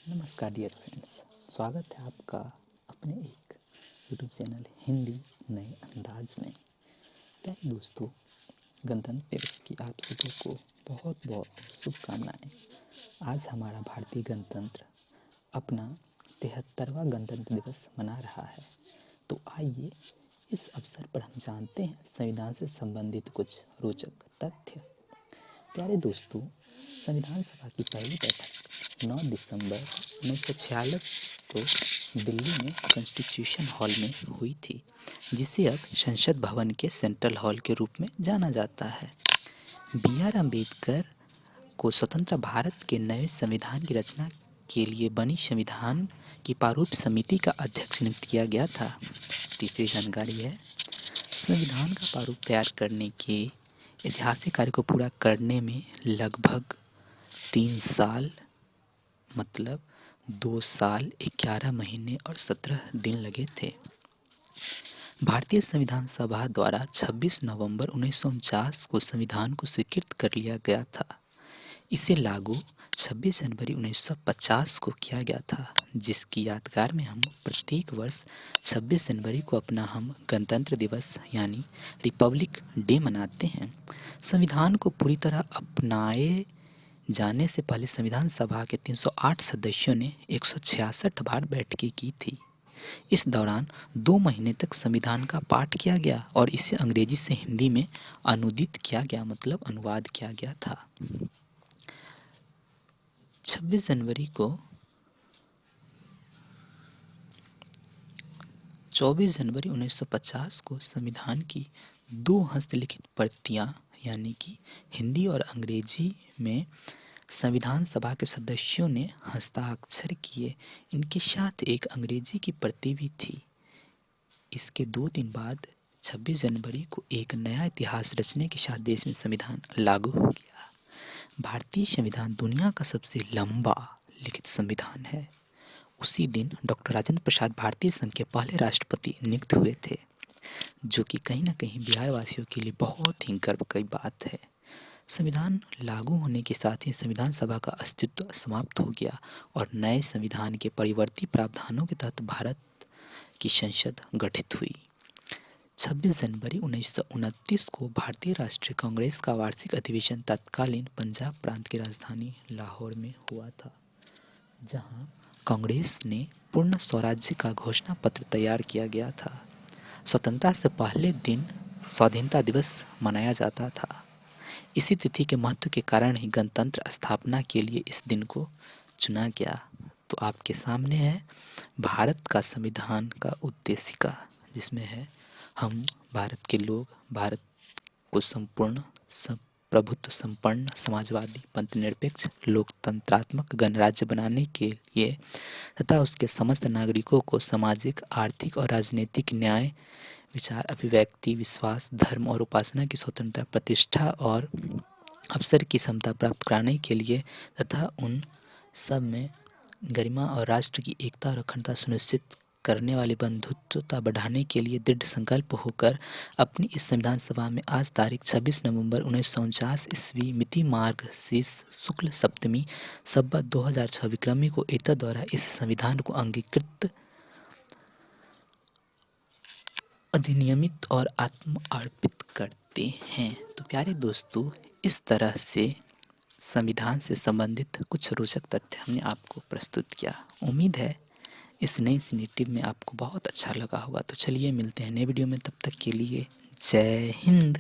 नमस्कार dear friends, स्वागत है आपका अपने एक यूट्यूब चैनल हिंदी नए अंदाज में। प्यारे दोस्तों, गणतंत्र दिवस की आप सभी को बहुत बहुत शुभकामनाएं। आज हमारा भारतीय गणतंत्र अपना 73वां गणतंत्र दिवस मना रहा है। तो आइए इस अवसर पर हम जानते हैं संविधान से संबंधित कुछ रोचक तथ्य। प्यारे दोस्तों, संविधान सभा की पहली बैठक 9 दिसंबर 1946 को दिल्ली में कॉन्स्टिट्यूशन हॉल में हुई थी, जिसे अब संसद भवन के सेंट्रल हॉल के रूप में जाना जाता है। बी.आर. अम्बेडकर को स्वतंत्र भारत के नए संविधान की रचना के लिए बनी संविधान की प्रारूप समिति का अध्यक्ष नियुक्त किया गया था। तीसरी जानकारी है, संविधान का प्रारूप तैयार करने के ऐतिहासिक कार्य को पूरा करने में लगभग 3 साल मतलब 2 साल 11 महीने और 17 दिन लगे थे। भारतीय संविधान सभा द्वारा 26 नवंबर 1949 को संविधान को स्वीकृत कर लिया गया था। इसे लागू 26 जनवरी 1950 को किया गया था, जिसकी यादगार में हम प्रत्येक वर्ष 26 जनवरी को अपना हम गणतंत्र दिवस यानी रिपब्लिक डे मनाते हैं। संविधान को पूरी तरह अपनाए जाने से पहले संविधान सभा के 308 सदस्यों ने 166 बार बैठकें की थी। इस दौरान 2 महीने तक संविधान का पाठ किया गया और इसे अंग्रेजी से हिंदी में अनुदित किया गया, मतलब अनुवाद किया गया था। 26 जनवरी को 24 जनवरी 1950 को संविधान की 2 हस्तलिखित प्रतियां यानी कि हिंदी और अंग्रेजी में संविधान सभा के सदस्यों ने हस्ताक्षर किए। इनके साथ एक अंग्रेजी की प्रति भी थी। इसके 2 दिन बाद 26 जनवरी को एक नया इतिहास रचने के साथ देश में संविधान लागू हो गया। भारतीय संविधान दुनिया का सबसे लंबा लिखित संविधान है। उसी दिन डॉक्टर राजेंद्र प्रसाद भारतीय संघ के पहले राष्ट्रपति नियुक्त हुए थे, जो कि कहीं ना कहीं बिहार वासियों के लिए बहुत ही गर्व की बात है। संविधान लागू होने के साथ ही संविधान सभा का अस्तित्व समाप्त हो गया और नए संविधान के परिवर्ती प्रावधानों के तहत भारत की संसद गठित हुई। 26 जनवरी 1929 को भारतीय राष्ट्रीय कांग्रेस का वार्षिक अधिवेशन तत्कालीन पंजाब प्रांत की राजधानी लाहौर में हुआ था, जहां कांग्रेस ने पूर्ण स्वराज्य का घोषणा पत्र तैयार किया गया था। स्वतंत्रता से पहले दिन स्वाधीनता दिवस मनाया जाता था। इसी तिथि के महत्व के कारण ही गणतंत्र स्थापना के लिए इस दिन को चुना गया। तो आपके सामने है भारत का संविधान का उद्देशिका, जिसमें है हम भारत के लोग भारत को संपूर्ण प्रभुत्व संपन्न समाजवादी पंथनिरपेक्ष लोकतंत्रात्मक गणराज्य बनाने के लिए तथा उसके समस्त नागरिकों को सामाजिक, आर्थिक और राजनीतिक न्याय, विचार अभिव्यक्ति, विश्वास, धर्म और उपासना की स्वतंत्रता, प्रतिष्ठा और अवसर की समता प्राप्त कराने के लिए तथा उन सब में गरिमा और राष्ट्र की एकता और अखंडता सुनिश्चित करने वाली बंधुत्वता बढ़ाने के लिए दृढ़ संकल्प होकर अपनी इस संविधान सभा में आज तारीख 26 नवंबर 1949 ईस्वी मिति मार्गशीर्ष शुक्ल सप्तमी संवत 2006 विक्रमी को एतद द्वारा इस संविधान को अंगीकृत, अधिनियमित और आत्म अर्पित करते हैं। तो प्यारे दोस्तों, इस तरह से संविधान से संबंधित कुछ रोचक तथ्य हमने आपको प्रस्तुत किया। उम्मीद है इस नई इनिशिएटिव में आपको बहुत अच्छा लगा होगा। तो चलिए मिलते हैं नए वीडियो में, तब तक के लिए जय हिंद।